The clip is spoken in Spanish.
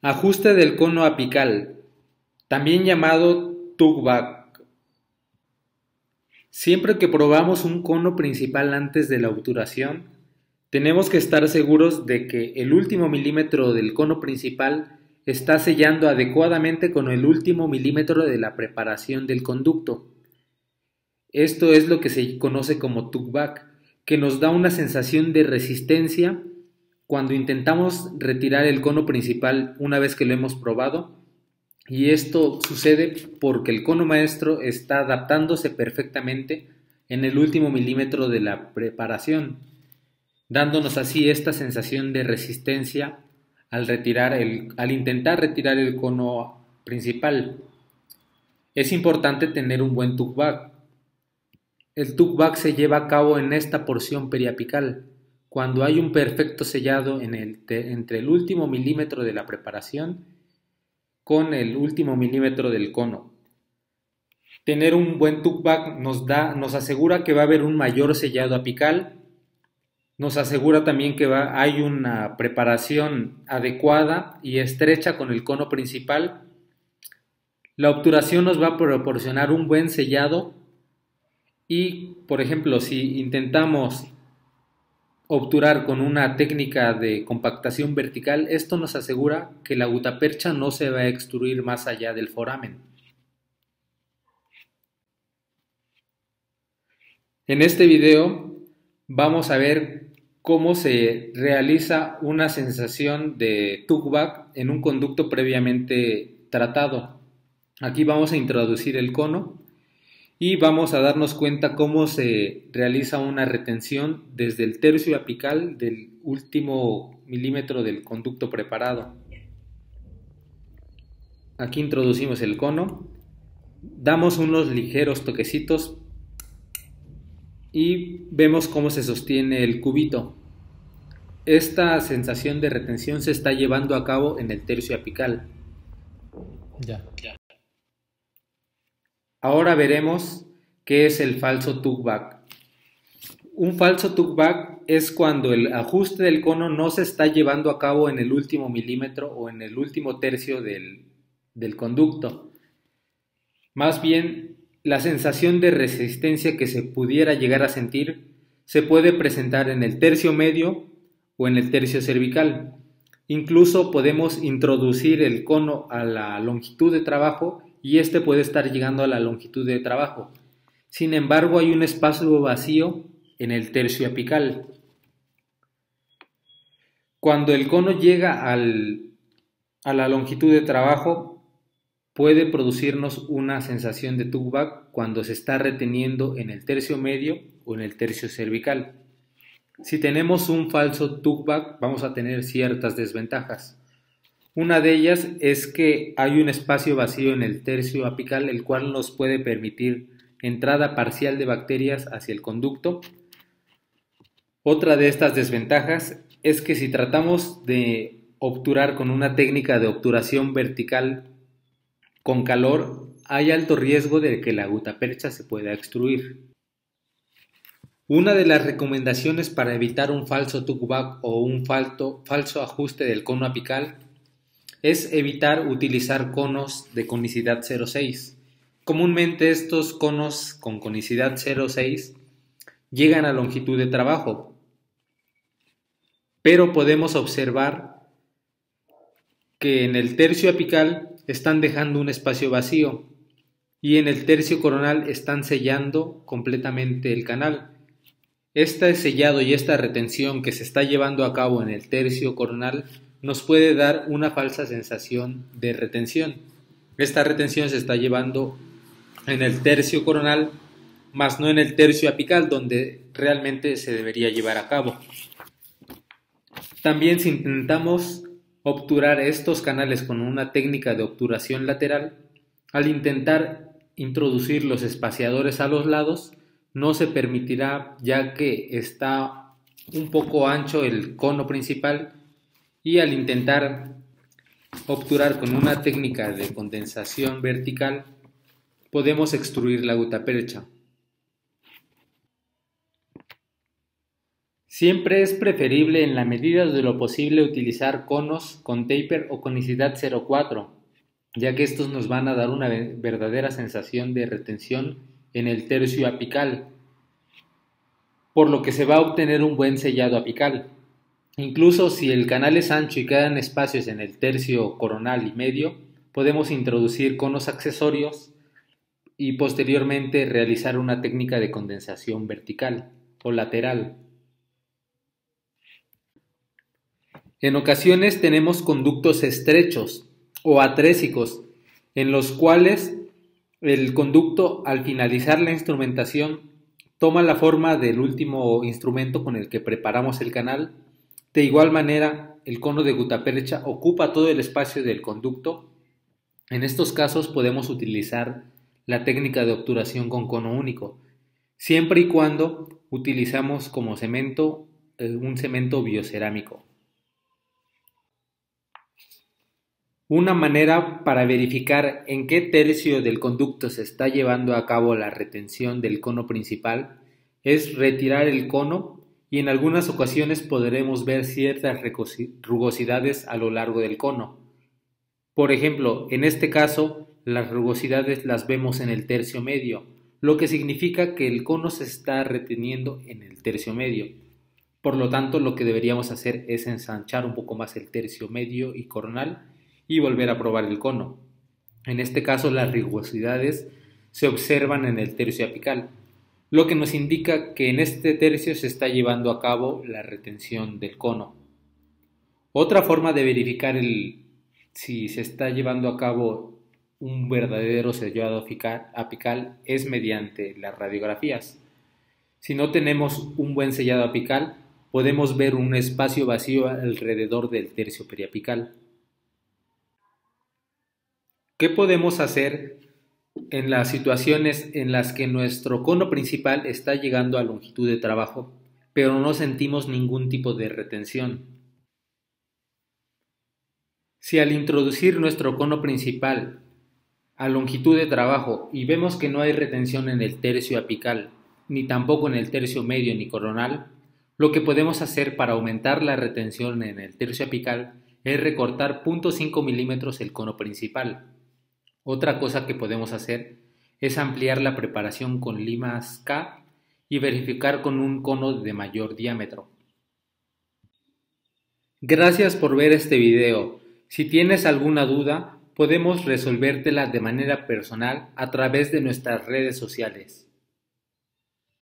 Ajuste del cono apical, también llamado TUGBAC. Siempre que probamos un cono principal antes de la obturación, tenemos que estar seguros de que el último milímetro del cono principal está sellando adecuadamente con el último milímetro de la preparación del conducto. Esto es lo que se conoce como TUGBAC, que nos da una sensación de resistencia cuando intentamos retirar el cono principal una vez que lo hemos probado, y esto sucede porque el cono maestro está adaptándose perfectamente en el último milímetro de la preparación, dándonos así esta sensación de resistencia al intentar retirar el cono principal. Es importante tener un buen TUGBAC. El TUGBAC se lleva a cabo en esta porción periapical, cuando hay un perfecto sellado entre el último milímetro de la preparación con el último milímetro del cono. Tener un buen TUGBAC nos asegura que va a haber un mayor sellado apical, nos asegura también que hay una preparación adecuada y estrecha con el cono principal. La obturación nos va a proporcionar un buen sellado y, por ejemplo, si intentamos obturar con una técnica de compactación vertical, esto nos asegura que la gutapercha no se va a extruir más allá del foramen. En este video vamos a ver cómo se realiza una sensación de TUGBAC en un conducto previamente tratado. Aquí vamos a introducir el cono y vamos a darnos cuenta cómo se realiza una retención desde el tercio apical del último milímetro del conducto preparado. Aquí introducimos el cono, damos unos ligeros toquecitos y vemos cómo se sostiene el cubito. Esta sensación de retención se está llevando a cabo en el tercio apical. Ya. Ahora veremos qué es el falso TUGBAC. Un falso TUGBAC es cuando el ajuste del cono no se está llevando a cabo en el último milímetro o en el último tercio del conducto. Más bien, la sensación de resistencia que se pudiera llegar a sentir se puede presentar en el tercio medio o en el tercio cervical. Incluso podemos introducir el cono a la longitud de trabajo y este puede estar llegando a la longitud de trabajo. Sin embargo, hay un espacio vacío en el tercio apical. Cuando el cono llega a la longitud de trabajo, puede producirnos una sensación de TUGBAC cuando se está reteniendo en el tercio medio o en el tercio cervical. Si tenemos un falso TUGBAC, vamos a tener ciertas desventajas. Una de ellas es que hay un espacio vacío en el tercio apical, el cual nos puede permitir entrada parcial de bacterias hacia el conducto. Otra de estas desventajas es que si tratamos de obturar con una técnica de obturación vertical con calor, hay alto riesgo de que la gutapercha se pueda extruir. Una de las recomendaciones para evitar un falso TUGBAC o un falso ajuste del cono apical es evitar utilizar conos de conicidad 0,6. Comúnmente estos conos con conicidad 0,6 llegan a longitud de trabajo, pero podemos observar que en el tercio apical están dejando un espacio vacío y en el tercio coronal están sellando completamente el canal. Este sellado y esta retención que se está llevando a cabo en el tercio coronal nos puede dar una falsa sensación de retención. Esta retención se está llevando en el tercio coronal, más no en el tercio apical, donde realmente se debería llevar a cabo. También, si intentamos obturar estos canales con una técnica de obturación lateral, al intentar introducir los espaciadores a los lados, no se permitirá, ya que está un poco ancho el cono principal, y al intentar obturar con una técnica de condensación vertical podemos extruir la gutapercha. Siempre es preferible en la medida de lo posible utilizar conos con taper o conicidad 0,4, ya que estos nos van a dar una verdadera sensación de retención en el tercio apical, por lo que se va a obtener un buen sellado apical. Incluso si el canal es ancho y quedan espacios en el tercio coronal y medio, podemos introducir conos accesorios y posteriormente realizar una técnica de condensación vertical o lateral. En ocasiones tenemos conductos estrechos o atrésicos, en los cuales el conducto, al finalizar la instrumentación, toma la forma del último instrumento con el que preparamos el canal. De igual manera, el cono de gutapercha ocupa todo el espacio del conducto. En estos casos podemos utilizar la técnica de obturación con cono único, siempre y cuando utilizamos como cemento un cemento biocerámico. Una manera para verificar en qué tercio del conducto se está llevando a cabo la retención del cono principal es retirar el cono, y en algunas ocasiones podremos ver ciertas rugosidades a lo largo del cono. Por ejemplo, en este caso, las rugosidades las vemos en el tercio medio, lo que significa que el cono se está reteniendo en el tercio medio. Por lo tanto, lo que deberíamos hacer es ensanchar un poco más el tercio medio y coronal y volver a probar el cono. En este caso, las rugosidades se observan en el tercio apical, lo que nos indica que en este tercio se está llevando a cabo la retención del cono. Otra forma de verificar si se está llevando a cabo un verdadero sellado apical es mediante las radiografías. Si no tenemos un buen sellado apical, podemos ver un espacio vacío alrededor del tercio periapical. ¿Qué podemos hacer en las situaciones en las que nuestro cono principal está llegando a longitud de trabajo, pero no sentimos ningún tipo de retención? Si al introducir nuestro cono principal a longitud de trabajo y vemos que no hay retención en el tercio apical, ni tampoco en el tercio medio ni coronal, lo que podemos hacer para aumentar la retención en el tercio apical es recortar 0,5 milímetros el cono principal. Otra cosa que podemos hacer es ampliar la preparación con limas K y verificar con un cono de mayor diámetro. Gracias por ver este video. Si tienes alguna duda, podemos resolvértela de manera personal a través de nuestras redes sociales.